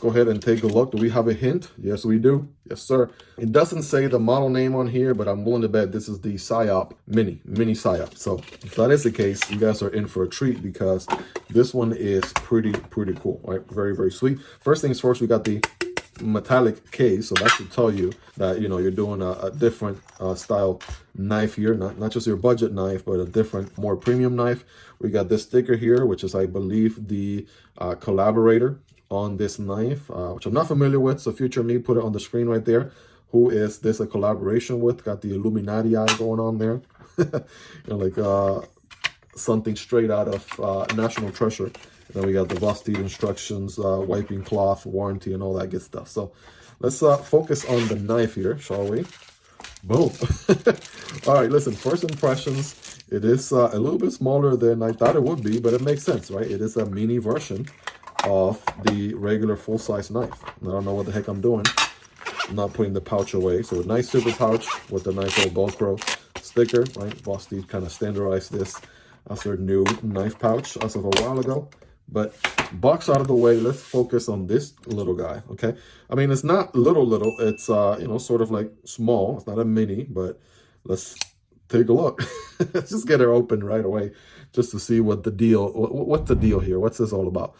go ahead and take a look. Do we have a hint? Yes, we do. Yes, sir. It doesn't say the model name on here, but I'm willing to bet this is the Psyop Mini Psyop. So if that is the case, you guys are in for a treat because this one is pretty cool, right? Very, very sweet. First things first, we got the metallic case, so that should tell you that, you know, you're doing a different style knife here, not just your budget knife, but a different, more premium knife. We got this sticker here, which is, I believe, the collaborator on this knife, which I'm not familiar with, so future me, put it on the screen right there. Who is this a collaboration with? Got the Illuminati eye going on there. You know, like something straight out of National Treasure. And then we got the Vosteed instructions, wiping cloth, warranty, and all that good stuff. So let's focus on the knife here, shall we? Boom. All right, listen, first impressions, it is a little bit smaller than I thought it would be, but it makes sense, right? It is a mini version of the regular full-size knife. I don't know what the heck I'm doing. I'm not putting the pouch away. So a nice super pouch with a nice little Velcro sticker, right? Vosteed kind of standardized this as their new knife pouch as of a while ago. But box out of the way, let's focus on this little guy, okay? I mean, it's not little, it's, you know, sort of like small. It's not a mini, but let's take a look. Let's just get her open right away just to see what the deal, what's the deal here? What's this all about?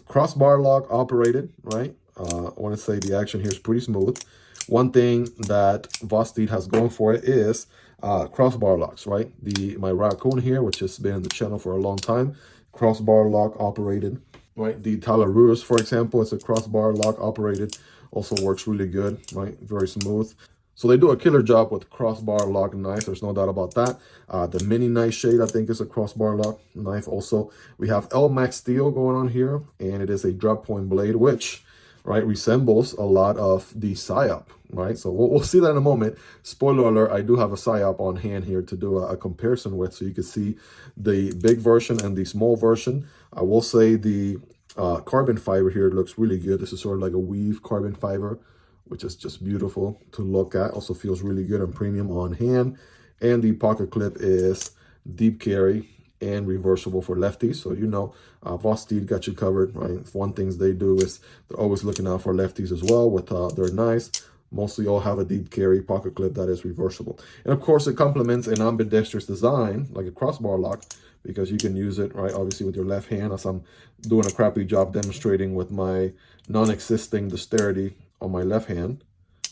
Crossbar lock operated, right? I want to say the action here is pretty smooth. One thing that Vosteed has going for it is crossbar locks, right? My Raccoon here, which has been in the channel for a long time, crossbar lock operated, right? The Talarurus, for example, is a crossbar lock operated, also works really good, right? Very smooth. So they do a killer job with crossbar lock knives. There's no doubt about that. The Mini Nightshade, I think, is a crossbar lock knife also. We have Elmax steel going on here, and it is a drop point blade, which, right, resembles a lot of the Psyop, right? So we'll see that in a moment. Spoiler alert, I do have a Psyop on hand here to do a comparison with, so you can see the big version and the small version. I will say the carbon fiber here looks really good. This is sort of like a weave carbon fiber, which is just beautiful to look at. Also feels really good and premium on hand. And the pocket clip is deep carry and reversible for lefties. So, you know, Vosteed got you covered, right? One things they do is they're always looking out for lefties as well with their knives. Mostly all have a deep carry pocket clip that is reversible. And of course, it complements an ambidextrous design, like a crossbar lock, because you can use it, right, obviously with your left hand, as I'm doing a crappy job demonstrating with my non-existing dexterity on my left hand.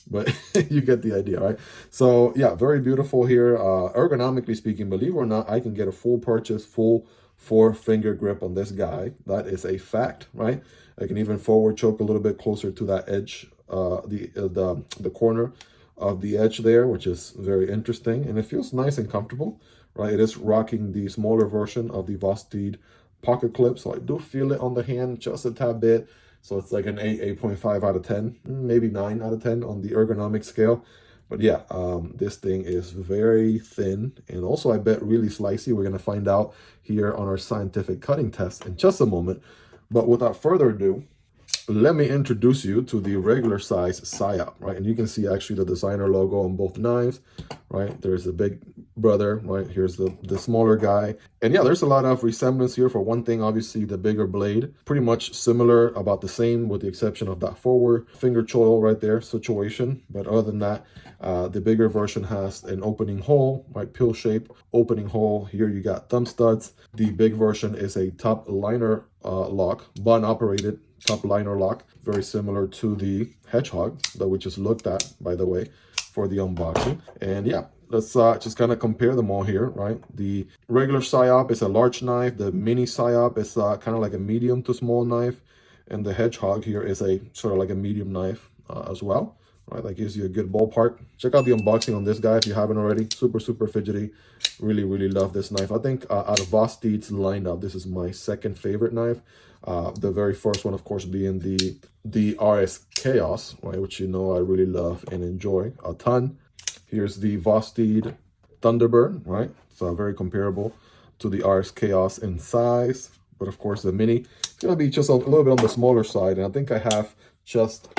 But you get the idea, right? So yeah, very beautiful here. Ergonomically speaking, believe it or not, I can get a full purchase, full 4-finger grip on this guy. That is a fact, right? I can even forward choke a little bit closer to that edge, the corner of the edge there, which is very interesting. And it feels nice and comfortable, right? It is rocking the smaller version of the Vosteed pocket clip. So I do feel it on the hand just a tad bit. So it's like an 8.5 out of 10, maybe 9 out of 10 on the ergonomic scale. But yeah, this thing is very thin and also, I bet, really slicey. We're going to find out here on our scientific cutting test in just a moment. But without further ado, let me introduce you to the regular size Psyop, right? And you can see actually the designer logo on both knives, right? There's a big brother, right? Here's the smaller guy. And yeah, there's a lot of resemblance here. For one thing, obviously the bigger blade, pretty much similar, about the same, with the exception of that forward finger choil right there situation. But other than that, the bigger version has an opening hole, right? Pill shape opening hole. Here you got thumb studs. The big version is a top liner lock, button operated top liner lock, very similar to the Hedgehog that we just looked at, by the way, for the unboxing. And yeah, let's just kind of compare them all here, right? The regular Psyop is a large knife. The Mini Psyop is kind of like a medium to small knife. And the Hedgehog here is a sort of like a medium knife as well, right? That gives you a good ballpark. Check out the unboxing on this guy if you haven't already. Super fidgety. Really love this knife. I think out of Vosteed's lineup, this is my second favorite knife. The very first one, of course, being the RS Chaos, right, which you know I really love and enjoy a ton. Here's the Vosteed Thunderbird, right? So very comparable to the RS Chaos in size, but of course the Mini is going to be just a little bit on the smaller side, and I think I have just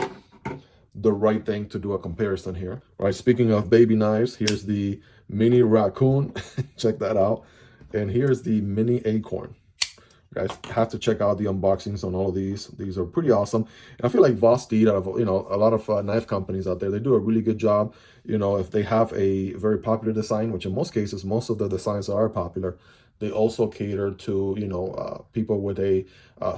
the right thing to do a comparison here, right? Speaking of baby knives, here's the Mini Raccoon. Check that out. And here's the Mini Acorn, You guys have to check out the unboxings on all of these. These are pretty awesome. And I feel like Vosteed, out of, you know, a lot of knife companies out there, they do a really good job. You know, if they have a very popular design, which in most cases, most of the designs are popular, they also cater to, you know, people with a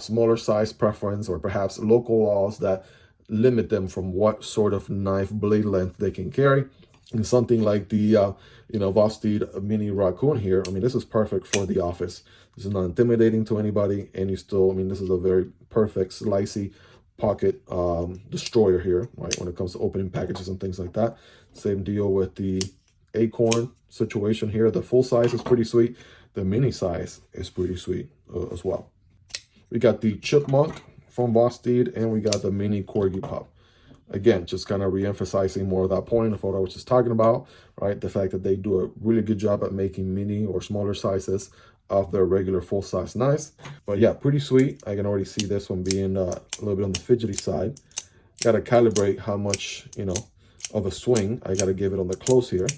smaller size preference, or perhaps local laws that limit them from what sort of knife blade length they can carry. And something like the, you know, Vosteed Mini Raccoon here, I mean, this is perfect for the office. This is not intimidating to anybody, and you still, I mean, this is a very perfect slicey pocket destroyer here, right, when it comes to opening packages and things like that. Same deal with the acorn situation here. The full size is pretty sweet. The mini size is pretty sweet as well. We got the chipmunk from Vosteed, and we got the mini corgi pup. Again, just kind of re-emphasizing more of that point of what I was just talking about, right? The fact that they do a really good job at making mini or smaller sizes of their regular full-size knives. But yeah, pretty sweet. I can already see this one being a little bit on the fidgety side. Got to calibrate how much, you know, of a swing I got to give it on the close here.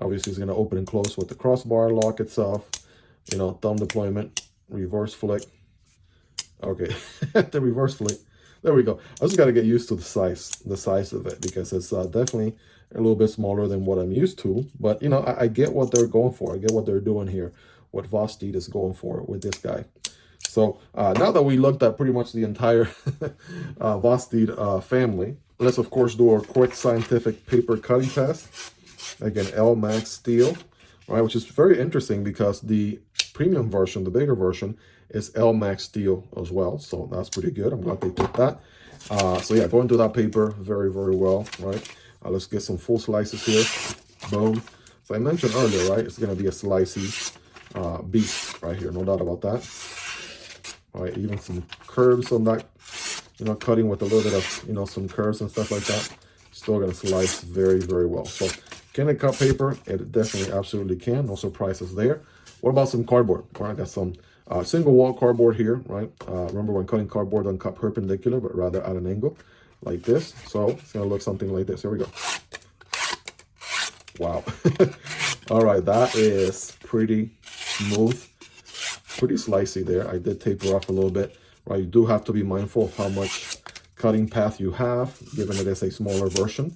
Obviously, it's going to open and close with the crossbar lock itself. You know, thumb deployment, reverse flick. Okay, the reverse flick. There we go. I just got to get used to the size of it, because it's definitely a little bit smaller than what I'm used to. But, you know, I get what they're going for. I get what they're doing here, what Vosteed is going for with this guy. So now that we looked at pretty much the entire Vosteed family, let's, of course, do our quick scientific paper cutting test. Again, Elmax steel, right, which is very interesting because the premium version, the bigger version, is Elmax steel as well. So that's pretty good. I'm glad they did that. So yeah, going through that paper very, very well, right? Let's get some full slices here. Boom. So I mentioned earlier, right, it's going to be a slicey beast right here. No doubt about that. All right, even some curves on that, you know, cutting with a little bit of, you know, some curves and stuff like that. Still going to slice very, very well. So can it cut paper? It definitely absolutely can. No surprises there. What about some cardboard? Well, I got some single wall cardboard here, right? Remember, when cutting cardboard, don't cut perpendicular, but rather at an angle like this. So it's going to look something like this. Here we go. Wow. All right, that is pretty smooth, pretty slicey there. I did taper off a little bit, right? You do have to be mindful of how much cutting path you have, given it is a smaller version.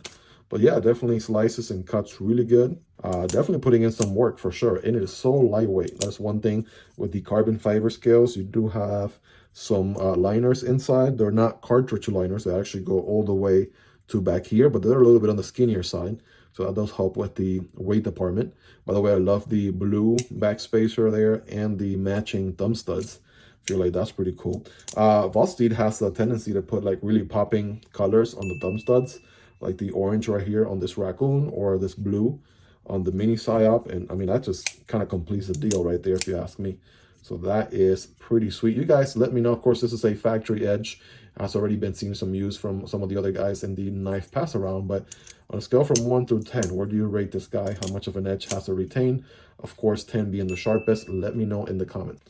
But yeah, definitely slices and cuts really good. Definitely putting in some work for sure. And it is so lightweight. That's one thing with the carbon fiber scales. You do have some liners inside. They're not cartridge liners. They actually go all the way to back here, but they're a little bit on the skinnier side. So that does help with the weight department. By the way, I love the blue backspacer there and the matching thumb studs. Feel like that's pretty cool. Vosteed has a tendency to put like really popping colors on the thumb studs, like the orange right here on this Raccoon, or this blue on the Mini Psyop. And I mean, that just kind of completes the deal right there, if you ask me. So that is pretty sweet. You guys let me know. Of course, this is a factory edge. Has already been seeing some use from some of the other guys in the knife pass around. But on a scale from 1 through 10, where do you rate this guy? How much of an edge has to retain? Of course, 10 being the sharpest. Let me know in the comment.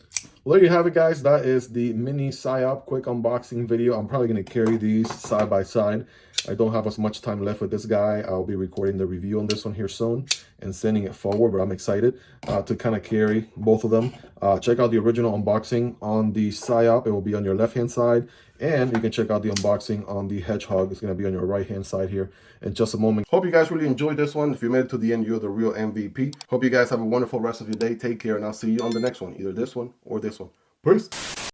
Well, there you have it, guys. That is the Mini Psyop quick unboxing video. I'm probably going to carry these side by side. I don't have as much time left with this guy. I'll be recording the review on this one here soon and sending it forward, but I'm excited to kind of carry both of them. Check out the original unboxing on the Psyop. It will be on your left-hand side, and you can check out the unboxing on the Hedgehog. It's going to be on your right-hand side here in just a moment. Hope you guys really enjoyed this one. If you made it to the end, you're the real MVP. Hope you guys have a wonderful rest of your day. Take care, and I'll see you on the next one, either this one or this one. Peace.